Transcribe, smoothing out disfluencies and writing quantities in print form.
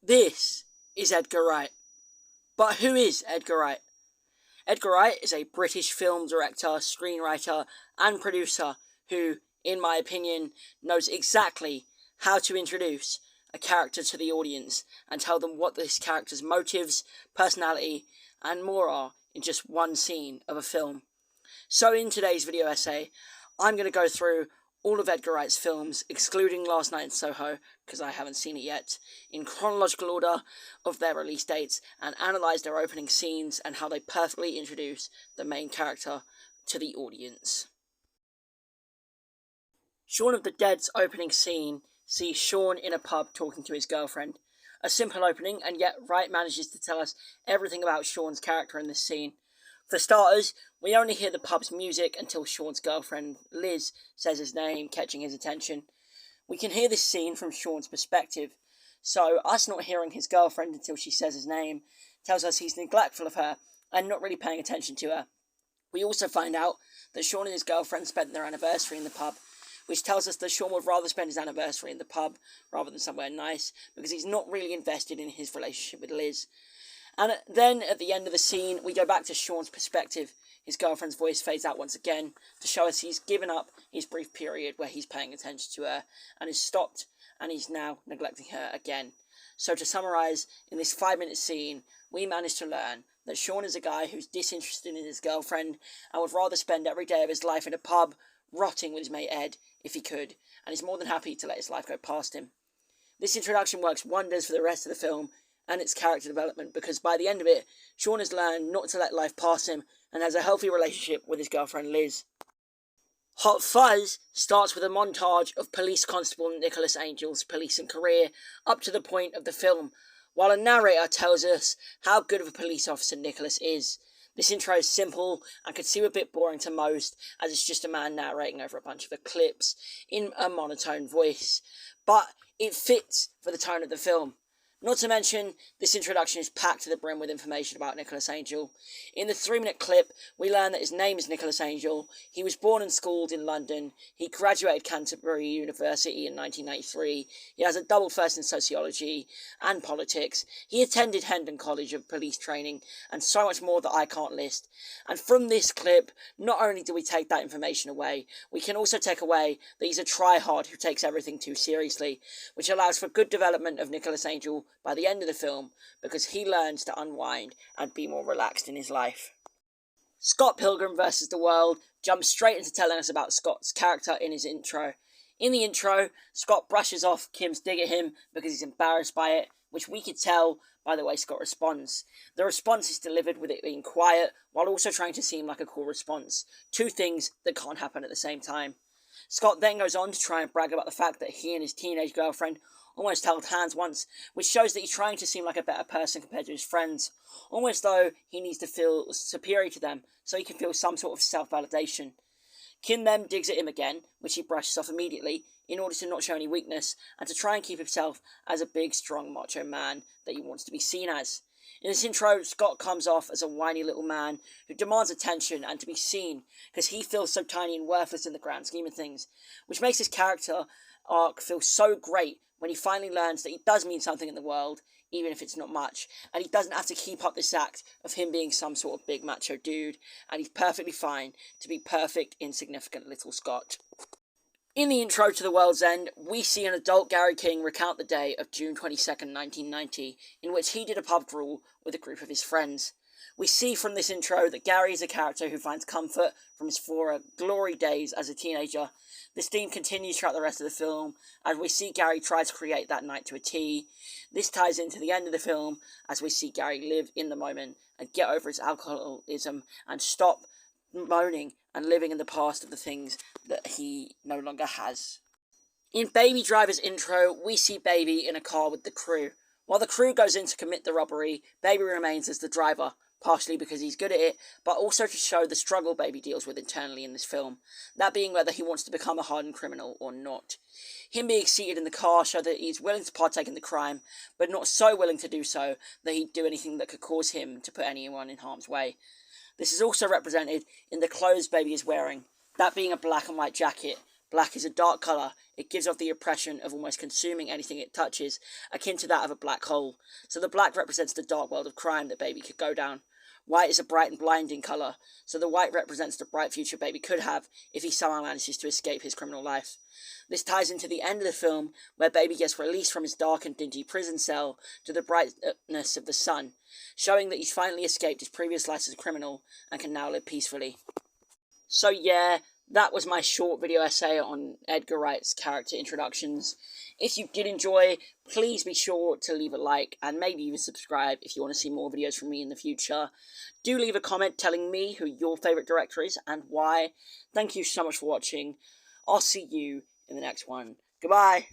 This is Edgar Wright. But who is Edgar Wright? Edgar Wright is a British film director, screenwriter, and producer who, in my opinion, knows exactly how to introduce a character to the audience and tell them what this character's motives, personality, and more are in just one scene of a film. So in today's video essay, I'm going to go through all of Edgar Wright's films, excluding Last Night in Soho, because I haven't seen it yet, in chronological order of their release dates, and analyse their opening scenes and how they perfectly introduce the main character to the audience. Shaun of the Dead's opening scene sees Shaun in a pub talking to his girlfriend. A simple opening, and yet Wright manages to tell us everything about Shaun's character in this scene. For starters, we only hear the pub's music until Shaun's girlfriend, Liz, says his name, catching his attention. We can hear this scene from Shaun's perspective, so us not hearing his girlfriend until she says his name tells us he's neglectful of her and not really paying attention to her. We also find out that Shaun and his girlfriend spent their anniversary in the pub, which tells us that Shaun would rather spend his anniversary in the pub rather than somewhere nice, because he's not really invested in his relationship with Liz. And then, at the end of the scene, we go back to Shaun's perspective. His girlfriend's voice fades out once again to show us he's given up his brief period where he's paying attention to her and has stopped, and he's now neglecting her again. So to summarise, in this 5-minute scene, we managed to learn that Shaun is a guy who's disinterested in his girlfriend and would rather spend every day of his life in a pub, rotting with his mate Ed, if he could, and is more than happy to let his life go past him. This introduction works wonders for the rest of the film and its character development, because by the end of it, Shaun has learned not to let life pass him and has a healthy relationship with his girlfriend Liz. Hot Fuzz starts with a montage of Police Constable Nicholas Angel's policing career up to the point of the film, while a narrator tells us how good of a police officer Nicholas is. This intro is simple and could seem a bit boring to most, as it's just a man narrating over a bunch of clips in a monotone voice, but it fits for the tone of the film. Not to mention, this introduction is packed to the brim with information about Nicholas Angel. In the 3-minute clip, we learn that his name is Nicholas Angel. He was born and schooled in London. He graduated Canterbury University in 1993. He has a double first in sociology and politics. He attended Hendon College of Police Training, and so much more that I can't list. And from this clip, not only do we take that information away, we can also take away that he's a try-hard who takes everything too seriously, which allows for good development of Nicholas Angel by the end of the film, because he learns to unwind and be more relaxed in his life. Scott Pilgrim vs. The World jumps straight into telling us about Scott's character in his intro. In the intro, Scott brushes off Kim's dig at him because he's embarrassed by it, which we could tell by the way Scott responds. The response is delivered with it being quiet, while also trying to seem like a cool response. Two things that can't happen at the same time. Scott then goes on to try and brag about the fact that he and his teenage girlfriend almost held hands once, which shows that he's trying to seem like a better person compared to his friends, almost though he needs to feel superior to them so he can feel some sort of self-validation. Kim then digs at him again, which he brushes off immediately, in order to not show any weakness, and to try and keep himself as a big, strong, macho man that he wants to be seen as. In this intro, Scott comes off as a whiny little man who demands attention and to be seen, because he feels so tiny and worthless in the grand scheme of things, which makes his character arc feel so great when he finally learns that he does mean something in the world, even if it's not much, and he doesn't have to keep up this act of him being some sort of big macho dude, and he's perfectly fine to be perfect, insignificant little Scott. In the intro to The World's End, we see an adult Gary King recount the day of June 22nd, 1990, in which he did a pub crawl with a group of his friends. We see from this intro that Gary is a character who finds comfort from his former glory days as a teenager. This theme continues throughout the rest of the film, as we see Gary try to create that night to a T. This ties into the end of the film, as we see Gary live in the moment and get over his alcoholism and stop moaning and living in the past of the things that he no longer has. In Baby Driver's intro, we see Baby in a car with the crew. While the crew goes in to commit the robbery, Baby remains as the driver, partially because he's good at it, but also to show the struggle Baby deals with internally in this film, that being whether he wants to become a hardened criminal or not. Him being seated in the car showed that he's willing to partake in the crime, but not so willing to do so that he'd do anything that could cause him to put anyone in harm's way. This is also represented in the clothes Baby is wearing, that being a black and white jacket, Black is a dark colour. It gives off the impression of almost consuming anything it touches, akin to that of a black hole. So the black represents the dark world of crime that Baby could go down. White is a bright and blinding colour, so the white represents the bright future Baby could have if he somehow manages to escape his criminal life. This ties into the end of the film, where Baby gets released from his dark and dingy prison cell to the brightness of the sun, showing that he's finally escaped his previous life as a criminal and can now live peacefully. So yeah, that was my short video essay on Edgar Wright's character introductions. If you did enjoy, please be sure to leave a like and maybe even subscribe if you want to see more videos from me in the future. Do leave a comment telling me who your favourite director is and why. Thank you so much for watching. I'll see you in the next one. Goodbye!